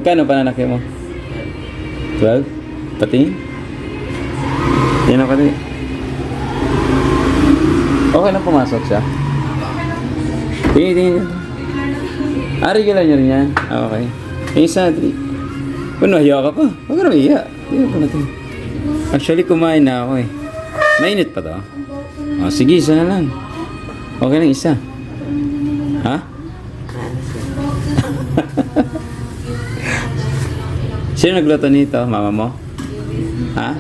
Magkano pananaki mo? 12? Patingin? Yan ako din. Okay na pumasok siya? Tingin. Regular nyo rin yan? Okay. Yung isa, ano, hiya ka pa? Huwag ka na hiya. Hiya pa natin. Actually, kumain na ako eh. Mainit pa to? Oh, sige, isa na lang. Okay lang, isa. Ha? Sino nagluto nito? Mama mo? Ha?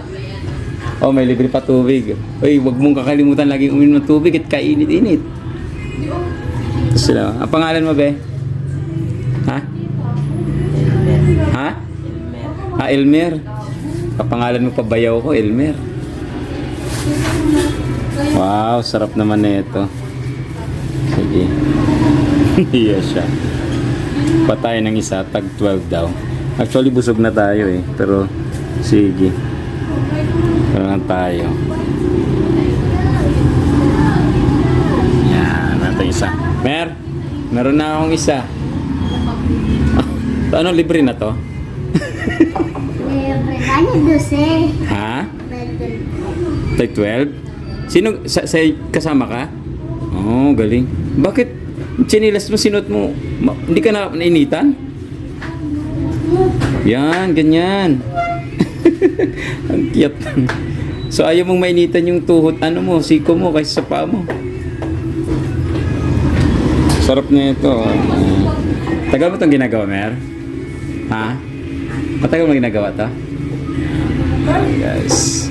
Oh, may libre pa tubig. Uy, wag mong kakalimutan laging uminom ng tubig at kainit-init. Ito sila. Ang pangalan mo, be? Ha? Ha? Ah, Elmer. Kapangalan mo pa bayaw ko, Elmer. Wow, sarap naman na ito. Sige. Iya siya. Patay ng isa, tag 12 daw. Actually, busog na tayo eh. Pero, sige. Pero lang tayo. Yan, natin isa. Meron na akong isa. Ano, libre na to? Libre. Ano 12? Ha? Tag 12? Sino, sa kasama ka? Oh, galing. Bakit chinilas mo, sinot mo? Hindi ka na nainitan? Yan, ganyan. Ang cute. So, ayaw mong mainitan yung tuhod, ano mo, siko mo, kaysa sa paa mo. Sarap na ito. Tagal mo itong ginagawa, Mer? Ha? Matagal mo ginagawa ito? Guys.